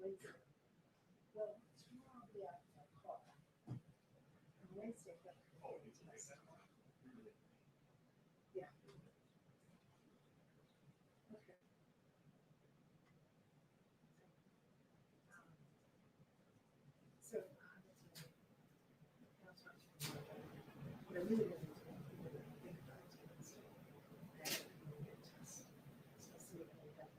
Wednesday. Well, tomorrow I'll be out in my car. On Wednesday, but. Oh, you can make that one. Yeah. Okay. So, what I really want to do is think about it. And get a test. So I'll see if I can get that.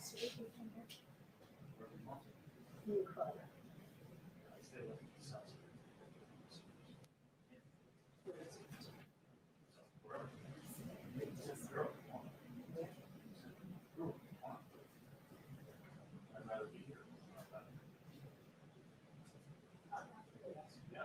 So we can come back. You call it. I stay with the south. So wherever. I'd rather be here. Yeah.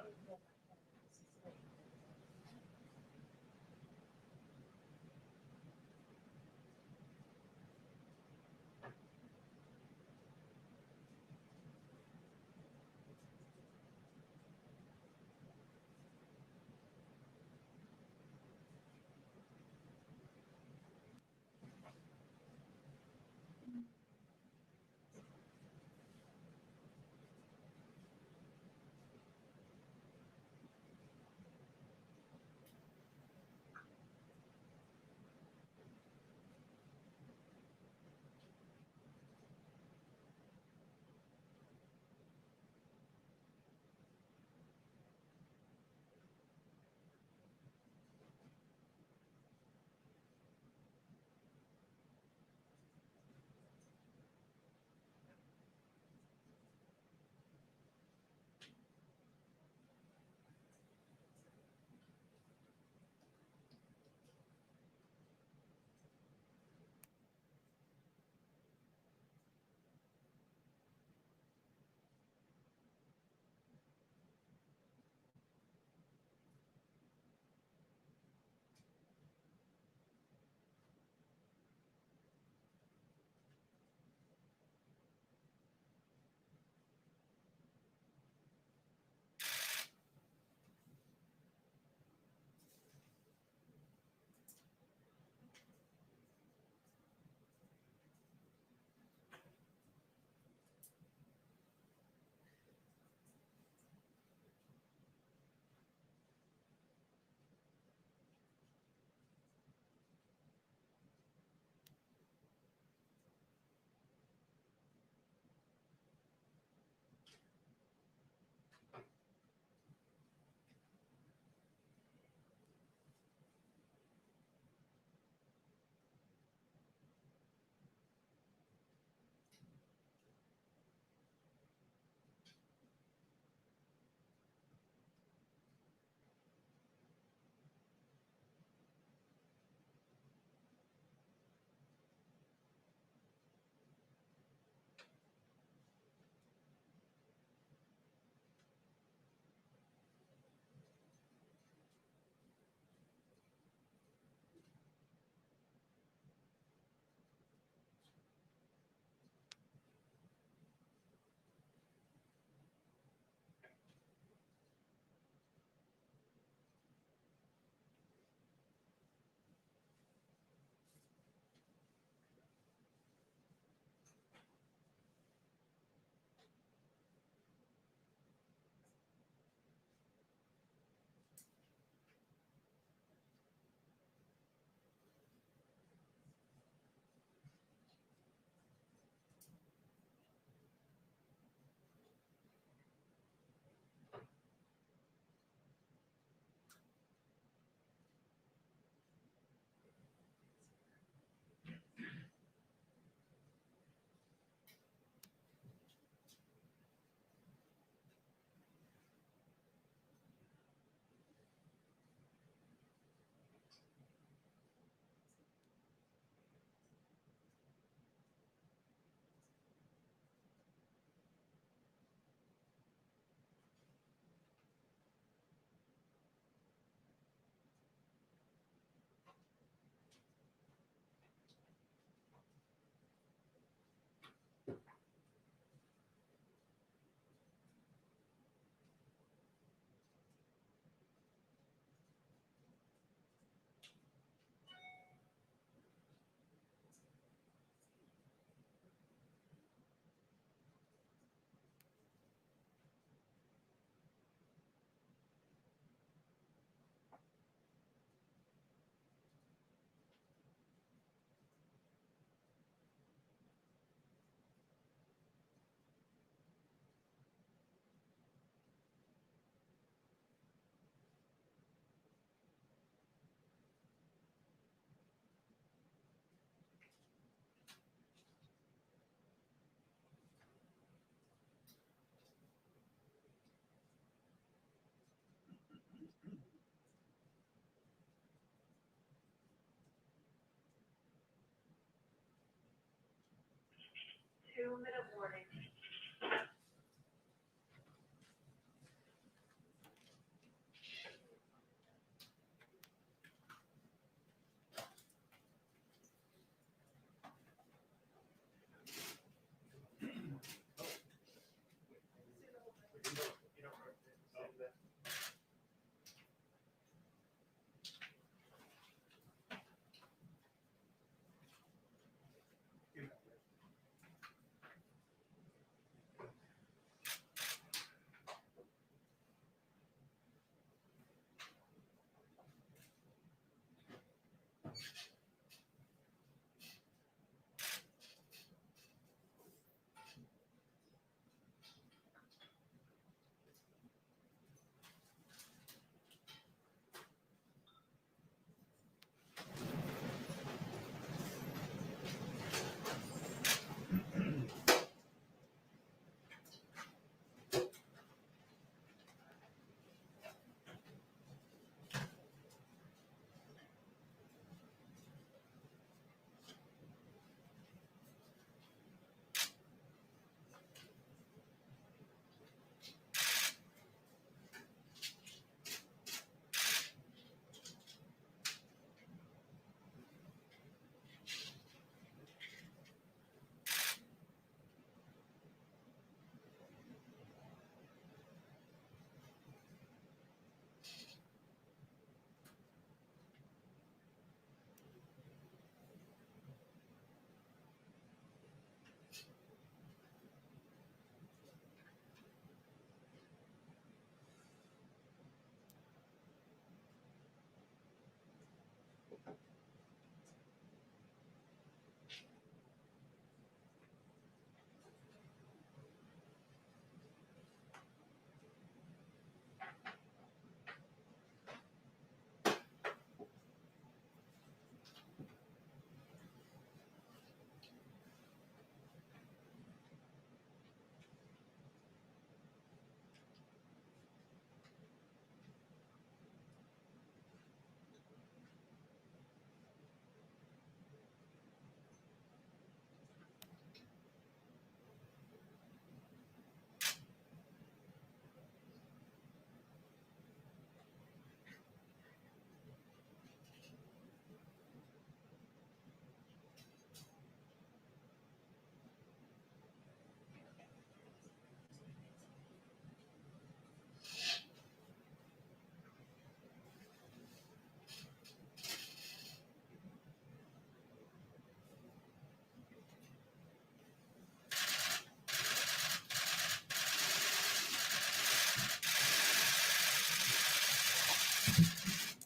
minute warning.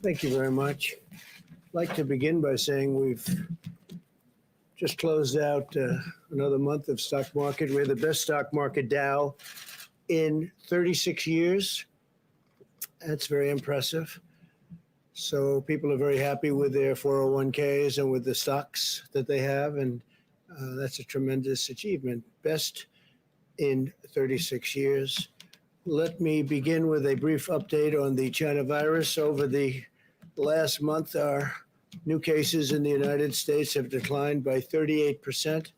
Thank you very much. I'd like to begin by saying we've just closed out another month of stock market. We're the best stock market Dow in 36 years. That's very impressive. So people are very happy with their 401ks and with the stocks that they have, and that's a tremendous achievement. Best in 36 years. Let me begin with a brief update on the China virus. Over the last month, our new cases in the United States have declined by 38%.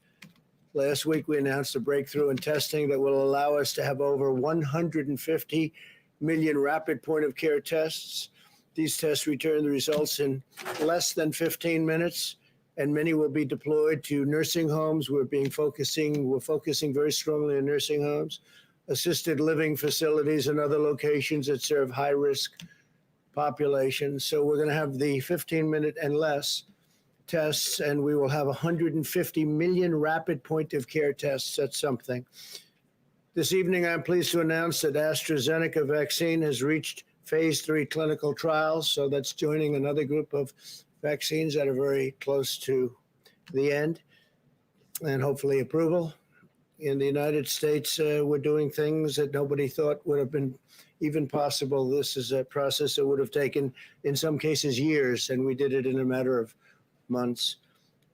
Last week, we announced a breakthrough in testing that will allow us to have over 150 million rapid point-of-care tests. These tests return the results in less than 15 minutes, and many will be deployed to nursing homes. We're focusing very strongly on nursing homes, assisted living facilities, and other locations that serve high-risk populations. So we're going to have the 15-minute and less tests, and we will have 150 million rapid point-of-care tests. That's something. This evening, I'm pleased to announce that AstraZeneca vaccine has reached phase 3 clinical trials. So that's joining another group of vaccines that are very close to the end and hopefully approval. In the United States, we're doing things that nobody thought would have been even possible. This is a process that would have taken, in some cases, years, and we did it in a matter of months.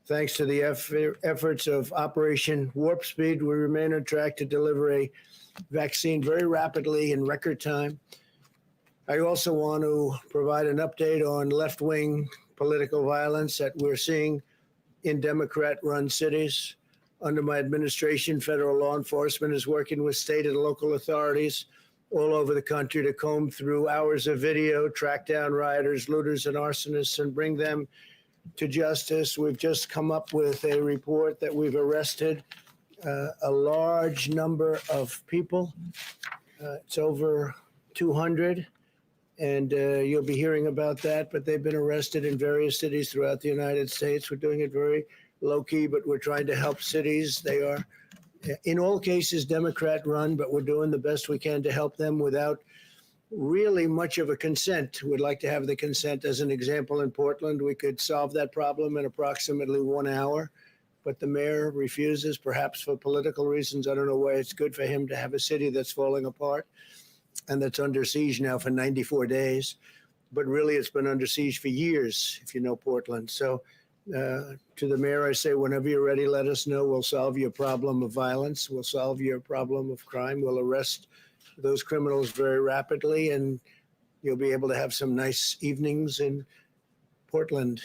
Thanks to the efforts of Operation Warp Speed, we remain on track to deliver a vaccine very rapidly in record time. I also want to provide an update on left-wing political violence that we're seeing in Democrat-run cities. Under my administration, federal law enforcement is working with state and local authorities all over the country to comb through hours of video, track down rioters, looters, and arsonists, and bring them to justice. We've just come up with a report that we've arrested a large number of people. It's over 200, and you'll be hearing about that, but they've been arrested in various cities throughout the United States. We're doing it very low-key, but we're trying to help cities. They are, in all cases, Democrat-run, but we're doing the best we can to help them without really much of a consent. We'd like to have the consent. As an example, in Portland, we could solve that problem in approximately 1 hour, but the mayor refuses, perhaps for political reasons. I don't know why it's good for him to have a city that's falling apart and that's under siege now for 94 days. But really, it's been under siege for years, if you know Portland. So to the mayor, I say, whenever you're ready, let us know. We'll solve your problem of violence. We'll solve your problem of crime. We'll arrest those criminals very rapidly, and you'll be able to have some nice evenings in Portland.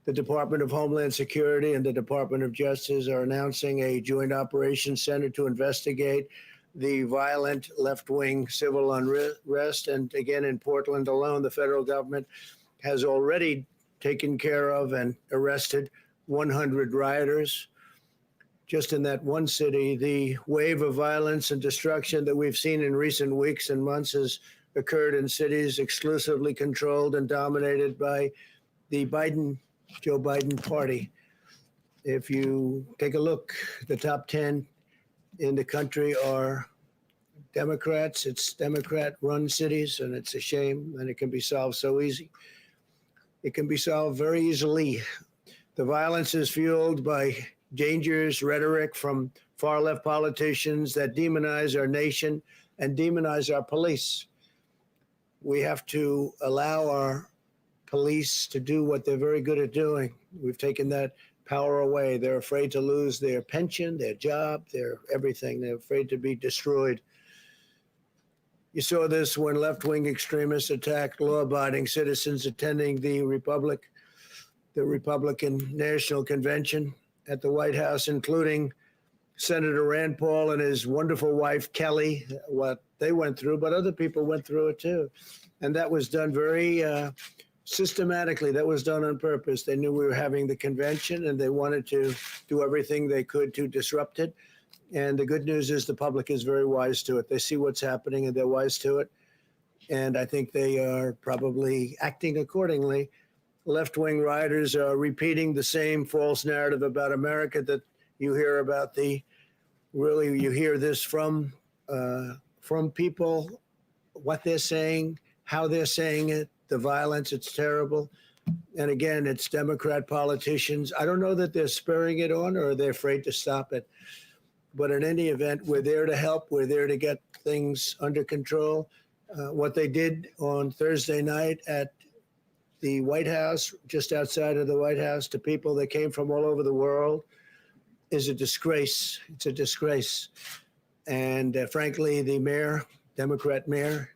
The Department of Homeland Security and the Department of Justice are announcing a joint operations center to investigate the violent left-wing civil unrest. And again, in Portland alone, the federal government has already taken care of and arrested 100 rioters. Just in that one city, the wave of violence and destruction that we've seen in recent weeks and months has occurred in cities exclusively controlled and dominated by the Joe Biden party. If you take a look, the top 10 in the country are Democrats. It's Democrat-run cities, and it's a shame, and it can be solved so easy. It can be solved very easily. The violence is fueled by dangerous rhetoric from far-left politicians that demonize our nation and demonize our police. We have to allow our police to do what they're very good at doing. We've taken that power away. They're afraid to lose their pension, their job, their everything. They're afraid to be destroyed. You saw this when left-wing extremists attacked law-abiding citizens attending the Republican National Convention at the White House, including Senator Rand Paul and his wonderful wife, Kelly. What they went through, but other people went through it too. And that was done very systematically. That was done on purpose. They knew we were having the convention, and they wanted to do everything they could to disrupt it. And the good news is the public is very wise to it. They see what's happening, and they're wise to it. And I think they are probably acting accordingly. Left-wing rioters are repeating the same false narrative about America that you hear about. You hear this from people, what they're saying, how they're saying it, the violence. It's terrible. And again, it's Democrat politicians. I don't know that they're spurring it on or they're afraid to stop it. But in any event, we're there to help. We're there to get things under control. What they did on Thursday night at the White House, just outside of the White House, to people that came from all over the world is a disgrace. It's a disgrace. And frankly, the mayor, Democrat Mayor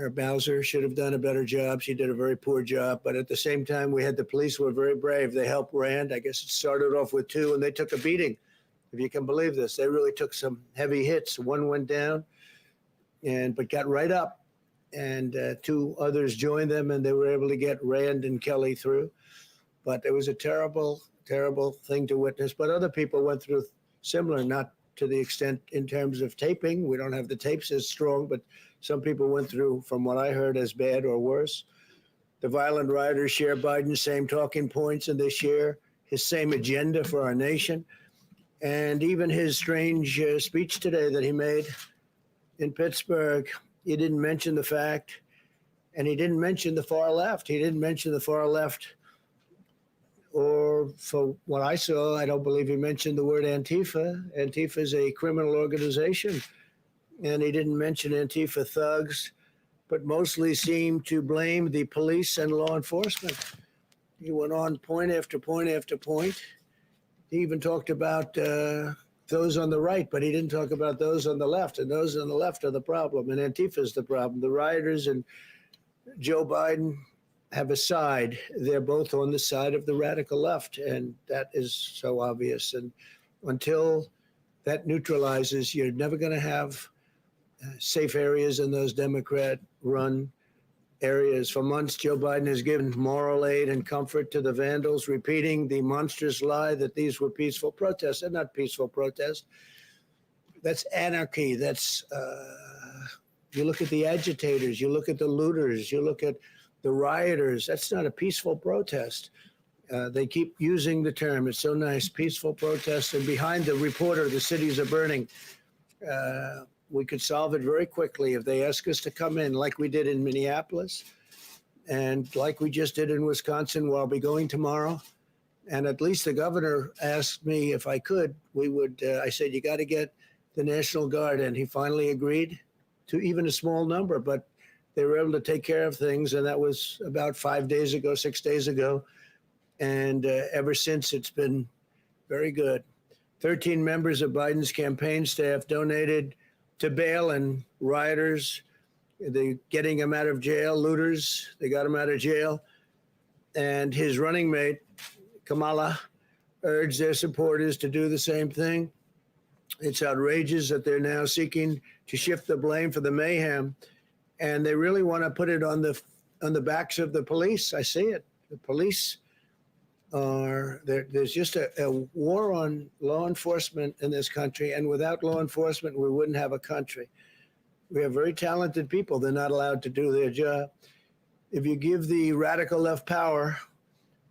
Bowser, should have done a better job. She did a very poor job. But at the same time, we had the police were very brave. They helped Rand. I guess it started off with 2, and they took a beating. If you can believe this, they really took some heavy hits. 1 went down, but got right up. And 2 others joined them, and they were able to get Rand and Kelly through. But it was a terrible, terrible thing to witness. But other people went through similar, not to the extent in terms of taping. We don't have the tapes as strong, but some people went through, from what I heard, as bad or worse. The violent rioters share Biden's same talking points, and they share his same agenda for our nation. And even his strange speech today that he made in Pittsburgh, he didn't mention the fact, and he didn't mention the far left. He didn't mention the far left, or for what I saw, I don't believe he mentioned the word Antifa. Antifa is a criminal organization, and he didn't mention Antifa thugs, but mostly seemed to blame the police and law enforcement. He went on point after point after point. He even talked about those on the right, but he didn't talk about those on the left, and those on the left are the problem, and Antifa is the problem. The rioters and Joe Biden have a side. They're both on the side of the radical left, and that is so obvious. And Until that neutralizes, you're never going to have safe areas in those Democrat-run areas. For months, Joe Biden has given moral aid and comfort to the vandals, repeating the monstrous lie that these were peaceful protests. They're not peaceful protests. That's anarchy. You look at the agitators, you look at the looters, you look at the rioters. That's not a peaceful protest. They keep using the term. It's so nice, peaceful protest. And behind the reporter, the cities are burning. We could solve it very quickly if they ask us to come in, like we did in Minneapolis and like we just did in Wisconsin, where I'll be going tomorrow. And at least the governor asked me if I could, I said, you got to get the National Guard. And he finally agreed to even a small number, but they were able to take care of things. And that was about 6 days ago. And ever since, it's been very good. 13 members of Biden's campaign staff donated to bail and rioters. They're getting him out of jail, looters. They got him out of jail. And his running mate, Kamala, urged their supporters to do the same thing. It's outrageous that they're now seeking to shift the blame for the mayhem. And they really want to put it on the backs of the police. I see it. The police there's just a war on law enforcement in this country, and without law enforcement, we wouldn't have a country. We have very talented people. They're not allowed to do their job. If you give the radical left power,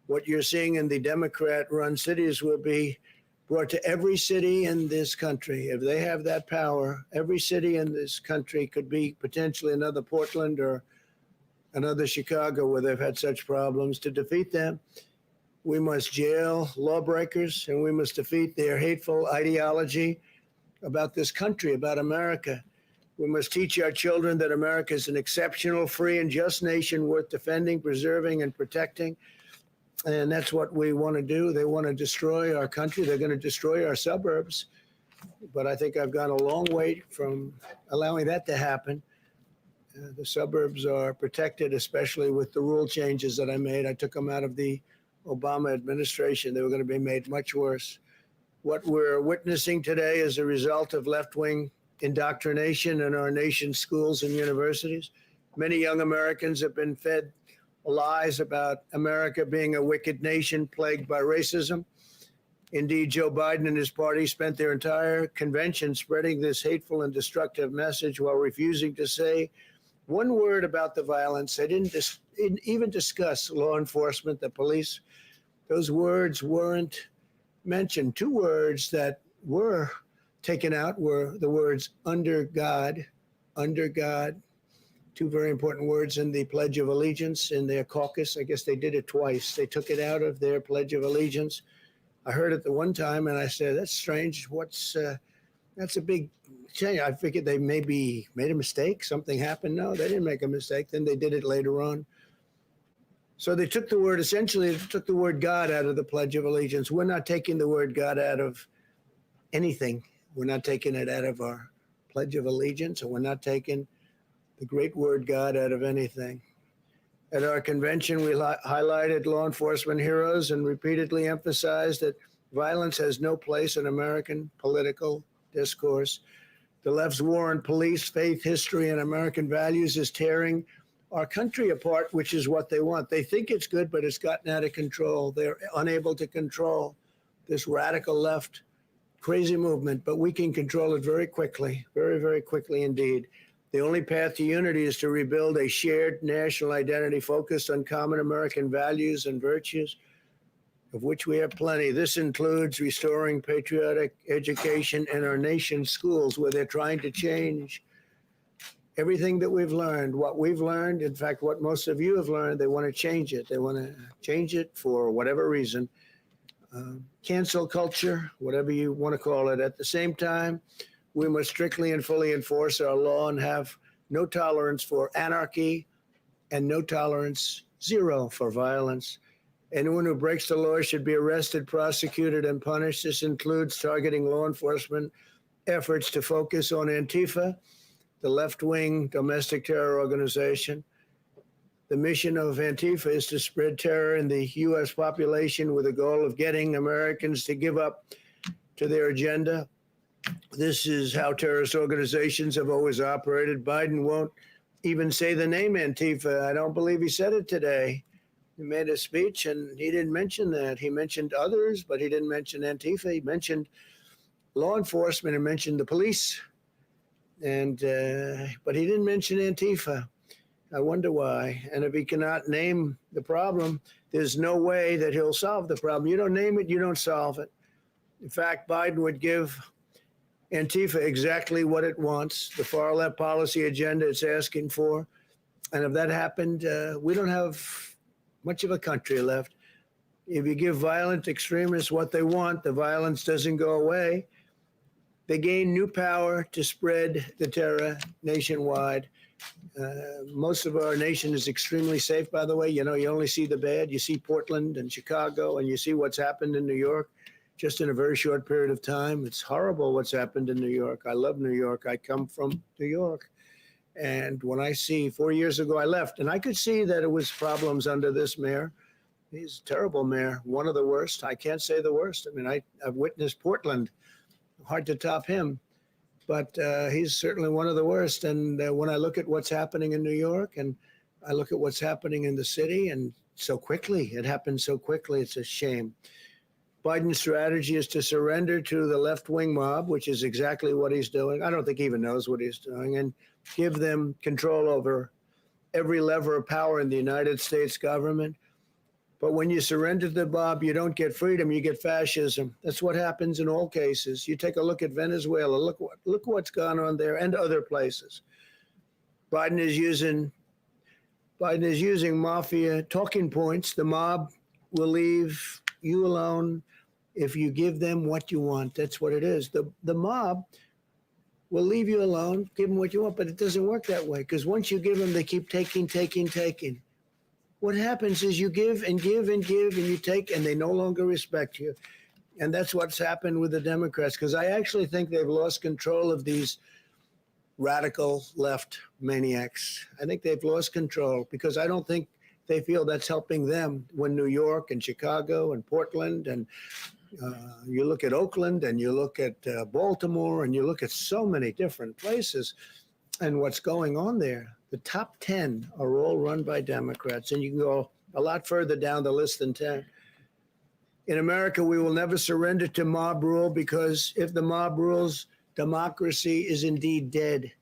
what you're seeing in the Democrat-run cities will be brought to every city in this country. If they have that power, every city in this country could be potentially another Portland or another Chicago where they've had such problems. To defeat them, we must jail lawbreakers, and we must defeat their hateful ideology about this country, about America. We must teach our children that America is an exceptional, free, and just nation worth defending, preserving, and protecting. And that's what we want to do. They want to destroy our country. They're going to destroy our suburbs. But I think I've gone a long way from allowing that to happen. The suburbs are protected, especially with the rule changes that I made. I took them out of the Obama administration. They were going to be made much worse. What we're witnessing today is a result of left-wing indoctrination in our nation's schools and universities. Many young Americans have been fed lies about America being a wicked nation plagued by racism. Indeed, Joe Biden and his party spent their entire convention spreading this hateful and destructive message while refusing to say one word about the violence. They didn't even discuss law enforcement, the police. Those words weren't mentioned. Two words that were taken out were the words under God, two very important words in the Pledge of Allegiance in their caucus. I guess they did it twice. They took it out of their Pledge of Allegiance. I heard it the one time and I said, that's strange. That's a big change. I figured they maybe made a mistake. Something happened. No, they didn't make a mistake. Then they did it later on. So they took the word God out of the Pledge of Allegiance. We're not taking the word God out of anything. We're not taking it out of our Pledge of Allegiance, and we're not taking the great word God out of anything. At our convention, we highlighted law enforcement heroes and repeatedly emphasized that violence has no place in American political discourse. The left's war on police, faith, history, and American values is tearing our country apart, which is what they want. They think it's good, but it's gotten out of control. They're unable to control this radical left crazy movement, but we can control it very quickly, very, very quickly indeed. The only path to unity is to rebuild a shared national identity focused on common American values and virtues, of which we have plenty. This includes restoring patriotic education in our nation's schools, where they're trying to change everything that we've learned. What we've learned, in fact, what most of you have learned, they want to change it. They want to change it for whatever reason. Cancel culture, whatever you want to call it. At the same time, we must strictly and fully enforce our law and have no tolerance for anarchy and no tolerance, zero, for violence. Anyone who breaks the law should be arrested, prosecuted, and punished. This includes targeting law enforcement efforts to focus on Antifa, the left-wing domestic terror organization. The mission of Antifa is to spread terror in the U.S. population with the goal of getting Americans to give up to their agenda. This is how terrorist organizations have always operated. Biden won't even say the name Antifa. I don't believe he said it today. He made a speech and he didn't mention that. He mentioned others, but he didn't mention Antifa. He mentioned law enforcement and mentioned the police, and but he didn't mention Antifa. I wonder why. And if he cannot name the problem, there's no way that he'll solve the problem. You don't name it, you don't solve it. In fact, Biden would give Antifa exactly what it wants, the far left policy agenda it's asking for. And if that happened, we don't have much of a country left. If you give violent extremists what they want, the violence doesn't go away. They gain new power to spread the terror nationwide. Most of our nation is extremely safe, by the way. You know, you only see the bad. You see Portland and Chicago, and you see what's happened in New York just in a very short period of time. It's horrible what's happened in New York. I love New York. I come from New York. And when I see 4 years ago, I left, and I could see that it was problems under this mayor. He's a terrible mayor, one of the worst. I can't say the worst. I mean, I've witnessed Portland. Hard to top him, but he's certainly one of the worst. And when I look at what's happening in New York and I look at what's happening in the city, and so quickly, it happened so quickly, it's a shame. Biden's strategy is to surrender to the left-wing mob, which is exactly what he's doing. I don't think he even knows what he's doing, and give them control over every lever of power in the United States government. But when you surrender to the mob, you don't get freedom, you get fascism. That's what happens in all cases. You take a look at Venezuela, look what's gone on there and other places. Biden is using mafia talking points. The mob will leave you alone if you give them what you want. That's what it is. The mob will leave you alone, give them what you want, but it doesn't work that way, because once you give them, they keep taking. What happens is you give and give and give and you take, and they no longer respect you. And that's what's happened with the Democrats, because I actually think they've lost control of these radical left maniacs. I think they've lost control because I don't think they feel that's helping them when New York and Chicago and Portland and you look at Oakland and you look at Baltimore and you look at so many different places and what's going on there. The top 10 are all run by Democrats, and you can go a lot further down the list than 10. In America, we will never surrender to mob rule, because if the mob rules, democracy is indeed dead.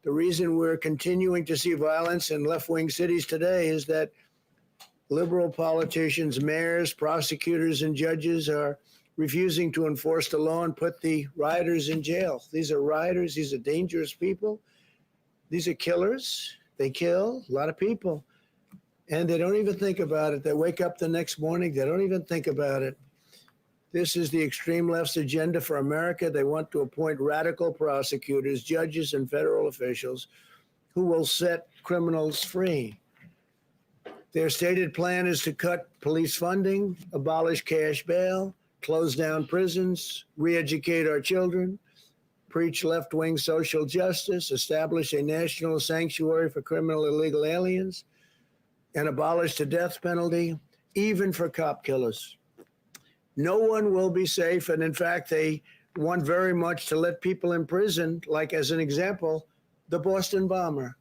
The reason we're continuing to see violence in left-wing cities today is that liberal politicians, mayors, prosecutors, and judges are refusing to enforce the law and put the rioters in jail. These are rioters. These are dangerous people. These are killers. They kill a lot of people, and they don't even think about it. They wake up the next morning. They don't even think about it. This is the extreme left's agenda for America. They want to appoint radical prosecutors, judges, and federal officials who will set criminals free. Their stated plan is to cut police funding, abolish cash bail, close down prisons, re-educate our children, preach left-wing social justice, establish a national sanctuary for criminal illegal aliens, and abolish the death penalty, even for cop killers. No one will be safe, and in fact, they want very much to let people in prison, like as an example, the Boston bomber.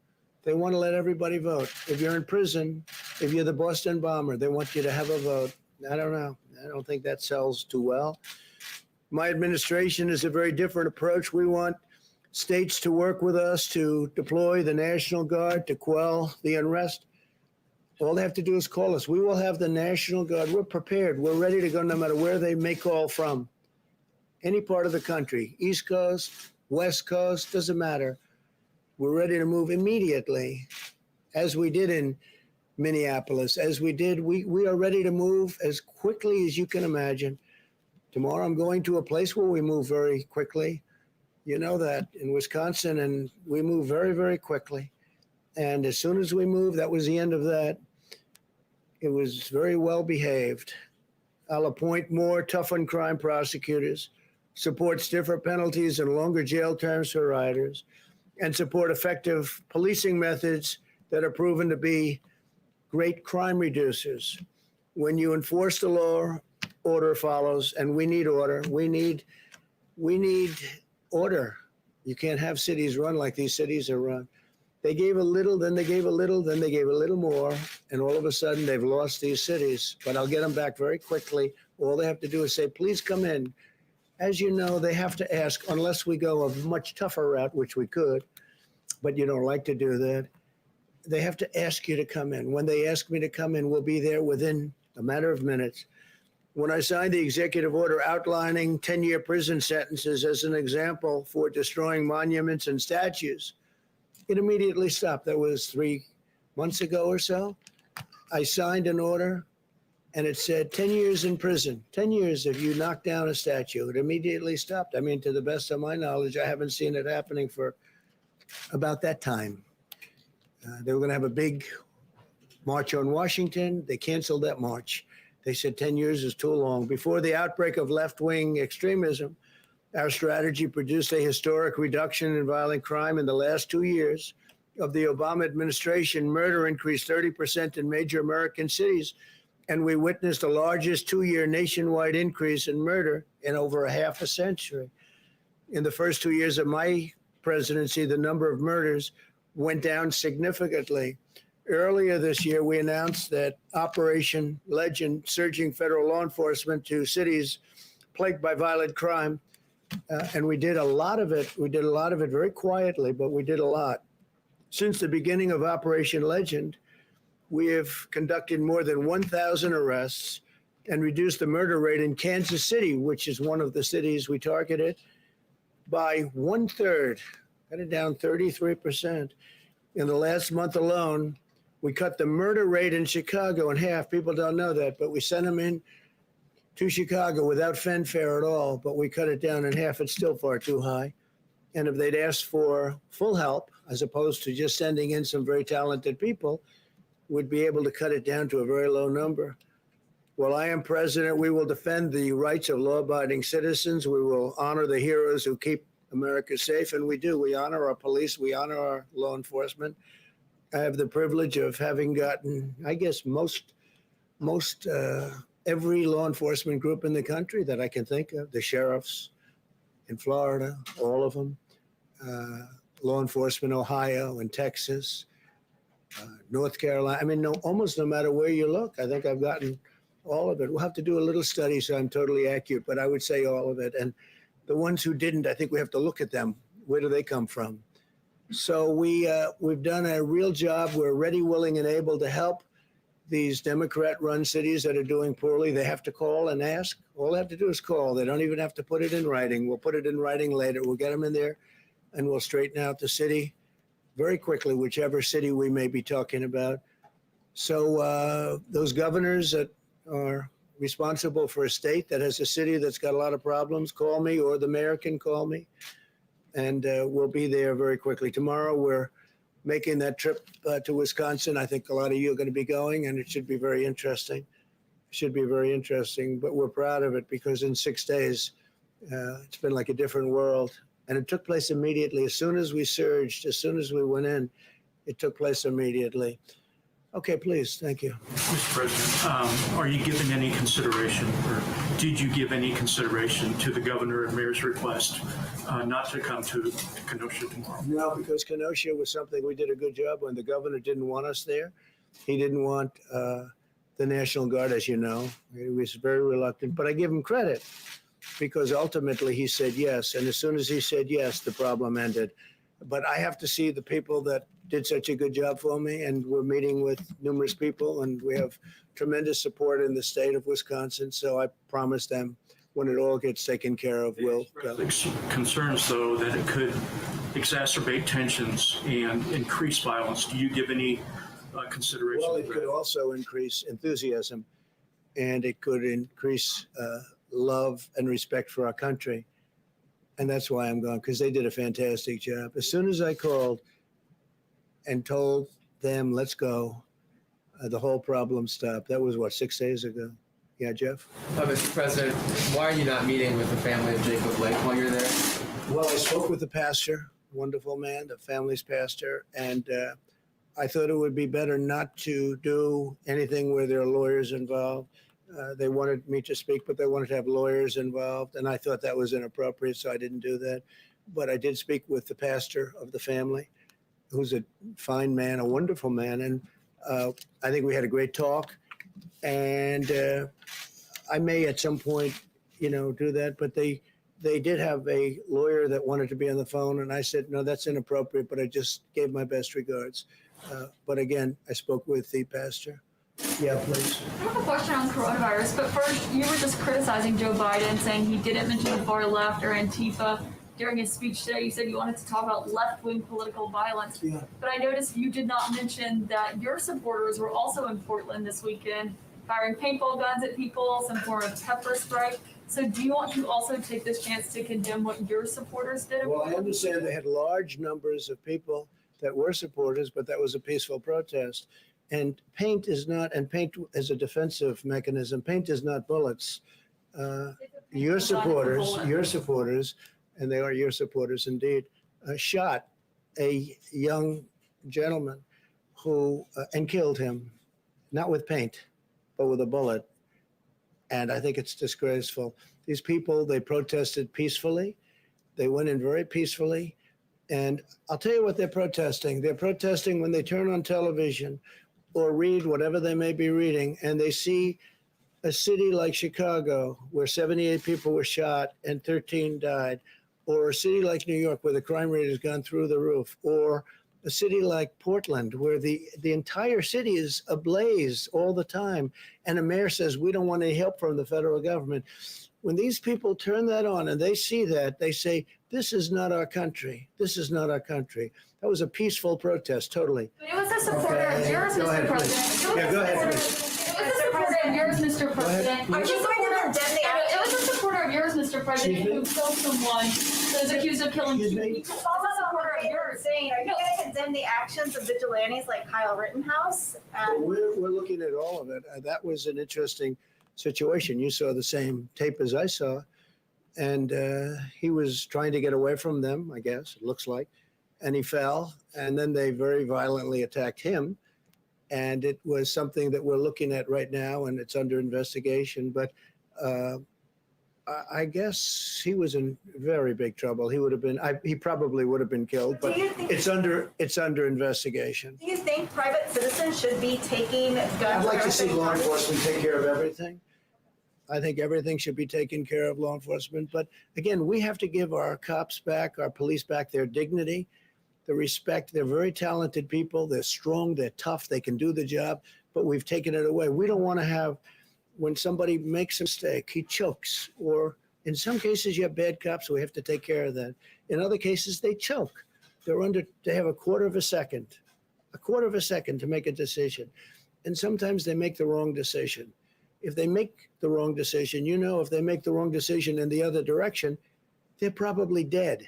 They want to let everybody vote. If you're in prison, if you're the Boston bomber, they want you to have a vote. I don't know. I don't think that sells too well. My administration is a very different approach. We want states to work with us to deploy the National Guard to quell the unrest. All they have to do is call us. We will have the National Guard. We're prepared. We're ready to go no matter where they may call from. Any part of the country, East Coast, West Coast, doesn't matter. We're ready to move immediately, as we did in Minneapolis, we are ready to move as quickly as you can imagine. Tomorrow I'm going to a place where we move very quickly. You know that, in Wisconsin, and we move very, very quickly. And as soon as we moved, that was the end of that. It was very well behaved. I'll appoint more tough-on crime prosecutors, support stiffer penalties and longer jail terms for rioters, and support effective policing methods that are proven to be great crime reducers. When you enforce the law, order follows, and we need order. We need order. You can't have cities run like these cities are run. They gave a little, then they gave a little, then they gave a little more, and all of a sudden they've lost these cities. But I'll get them back very quickly. All they have to do is say, please come in. As you know, they have to ask, unless we go a much tougher route, which we could, but you don't like to do that. They have to ask you to come in. When they ask me to come in, we'll be there within a matter of minutes. When I signed the executive order outlining 10-year prison sentences as an example for destroying monuments and statues, it immediately stopped. That was 3 months ago or so. I signed an order and it said 10 years in prison, 10 years if you knock down a statue. It immediately stopped. I mean, to the best of my knowledge, I haven't seen it happening for about that time. They were going to have a big march on Washington. They canceled that march. They said 10 years is too long. Before the outbreak of left-wing extremism, our strategy produced a historic reduction in violent crime. In the last 2 years of the Obama administration, murder increased 30% in major American cities, and we witnessed the largest 2-year nationwide increase in murder in over a half a century. In the first 2 years of my presidency, the number of murders went down significantly. Earlier this year, we announced that Operation Legend, surging federal law enforcement to cities plagued by violent crime, and we did a lot of it. We did a lot of it very quietly, but we did a lot. Since the beginning of Operation Legend, we have conducted more than 1,000 arrests and reduced the murder rate in Kansas City, which is one of the cities we targeted, by 1/3. Got it down 33%. In the last month alone, we cut the murder rate in Chicago in half. People don't know that, but we sent them in to Chicago without fanfare at all, but we cut it down in half. It's still far too high. And if they'd asked for full help, as opposed to just sending in some very talented people, we'd be able to cut it down to a very low number. While I am president, we will defend the rights of law-abiding citizens. We will honor the heroes who keep America safe, and we do. We honor our police. We honor our law enforcement. I have the privilege of having gotten, I guess, most every law enforcement group in the country that I can think of. The sheriffs in Florida, all of them. Law enforcement, Ohio and Texas, North Carolina. I mean, almost no matter where you look, I think I've gotten all of it. We'll have to do a little study so I'm totally accurate, but I would say all of it. And the ones who didn't, I think we have to look at them. Where do they come from? So we've done a real job. We're ready, willing, and able to help these Democrat-run cities that are doing poorly. They have to call and ask. All they have to do is call. They don't even have to put it in writing. We'll put it in writing later. We'll get them in there, and we'll straighten out the city very quickly, whichever city we may be talking about. So those governors that are responsible for a state that has a city that's got a lot of problems, call me, or the mayor can call me, and we'll be there very quickly. Tomorrow, we're making that trip to Wisconsin. I think a lot of you are going to be going, and it should be very interesting. It should be very interesting, but we're proud of it because in 6 days, it's been like a different world. And it took place immediately. As soon as we surged, as soon as we went in, it took place immediately. Okay, please. Thank you. Mr. President, are you giving any consideration, or did you give any consideration to the governor and mayor's request not to come to Kenosha tomorrow? No, because Kenosha was something we did a good job on. The governor didn't want us there. He didn't want the National Guard, as you know. He was very reluctant, but I give him credit because ultimately he said yes. And as soon as he said yes, the problem ended. But I have to see the people that did such a good job for me, and we're meeting with numerous people, and we have tremendous support in the state of Wisconsin. So I promise them when it all gets taken care of, we'll go. Concerns, though, that it could exacerbate tensions and increase violence. Do you give any consideration? Well, it could also increase enthusiasm, and it could increase love and respect for our country. And that's why I'm going, because they did a fantastic job. As soon as I called and told them, let's go, the whole problem stopped. That was, 6 days ago? Yeah, Jeff? Mr. President, why are you not meeting with the family of Jacob Blake while you're there? Well, I spoke with the pastor, wonderful man, the family's pastor, and I thought it would be better not to do anything where there are lawyers involved. They wanted me to speak, but they wanted to have lawyers involved, and I thought that was inappropriate, so I didn't do that. But I did speak with the pastor of the family, who's a fine man, a wonderful man, and I think we had a great talk. And I may at some point, do that, but they did have a lawyer that wanted to be on the phone, and I said, no, that's inappropriate, but I just gave my best regards. But again, I spoke with the pastor. Yeah, please. I have a question on coronavirus, but first, you were just criticizing Joe Biden, saying he didn't mention the far left or Antifa during his speech today. You said you wanted to talk about left-wing political violence. Yeah. But I noticed you did not mention that your supporters were also in Portland this weekend, firing paintball guns at people, some form of pepper spray. So do you want to also take this chance to condemn what your supporters did? Well, I understand they had large numbers of people that were supporters, but that was a peaceful protest. And paint is a defensive mechanism. Paint is not bullets. Your supporters, and they are your supporters indeed, shot a young gentleman who and killed him, not with paint, but with a bullet. And I think it's disgraceful. These people, they protested peacefully. They went in very peacefully. And I'll tell you what they're protesting. They're protesting when they turn on television or read whatever they may be reading, and they see a city like Chicago where 78 people were shot and 13 died, or a city like New York where the crime rate has gone through the roof, or a city like Portland where the entire city is ablaze all the time, and a mayor says, we don't want any help from the federal government. When these people turn that on and they see that, they say, this is not our country. This is not our country. That was a peaceful protest, totally. But it was a supporter of yours, Go Mr. ahead, President. Yeah, go ahead, please. It was a supporter of yours, Mr. President. Are you going to condemn the It actions? was a supporter of yours, Mr. President, Excuse me? who killed someone that is accused of killing Excuse two me? people. It was a supporter of yours. Saying, are you going to condemn the actions of vigilantes like Kyle Rittenhouse? We're looking at all of it. That was an interesting situation. You saw the same tape as I saw. And he was trying to get away from them, I guess, it looks like. And he fell. And then they very violently attacked him. And it was something that we're looking at right now, and it's under investigation. But I guess he was in very big trouble. He would have been, he probably would have been killed, but Do you think- it's under investigation. Do you think private citizens should be taking guns? I'd like to see everything? law enforcement take care of everything. I think everything should be taken care of, law enforcement. But again, we have to give our cops back, our police back their dignity, the respect. They're very talented people. They're strong. They're tough. They can do the job, but we've taken it away. We don't want to have, when somebody makes a mistake, he chokes, or in some cases you have bad cops, so we have to take care of that. In other cases, they choke. They have a quarter of a second to make a decision. And sometimes they make the wrong decision. If they make the wrong decision, if they make the wrong decision in the other direction, they're probably dead.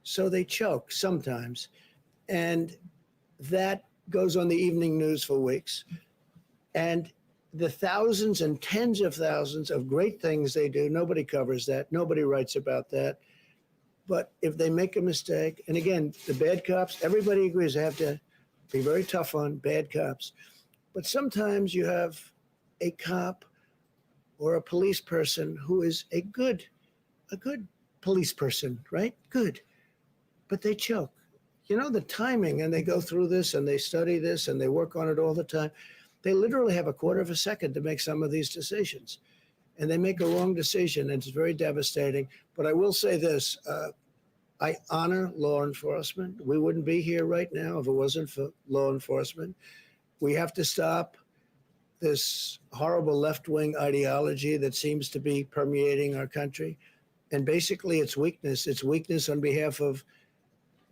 So they choke sometimes. And that goes on the evening news for weeks. And the thousands and tens of thousands of great things they do, nobody covers that. Nobody writes about that. But if they make a mistake, and again, the bad cops, everybody agrees they have to be very tough on bad cops. But sometimes you have a cop or a police person who is a good police person, right? Good. But they choke. The timing, and they go through this and they study this and they work on it all the time. They literally have a quarter of a second to make some of these decisions. And they make a wrong decision, and it's very devastating. But I will say this, I honor law enforcement. We wouldn't be here right now if it wasn't for law enforcement. We have to stop this horrible left-wing ideology that seems to be permeating our country. And basically it's weakness. It's weakness on behalf of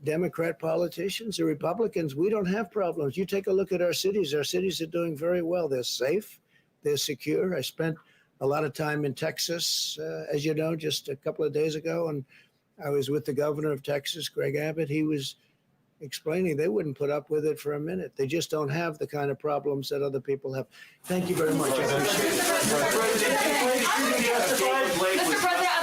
Democrat politicians or Republicans. We don't have problems. You take a look at our cities. Our cities are doing very well. They're safe. They're secure. I spent a lot of time in Texas, as you know, just a couple of days ago. And I was with the governor of Texas, Greg Abbott. He was explaining they wouldn't put up with it for a minute. They just don't have the kind of problems that other people have. Thank you very much. I appreciate it. Mr. President,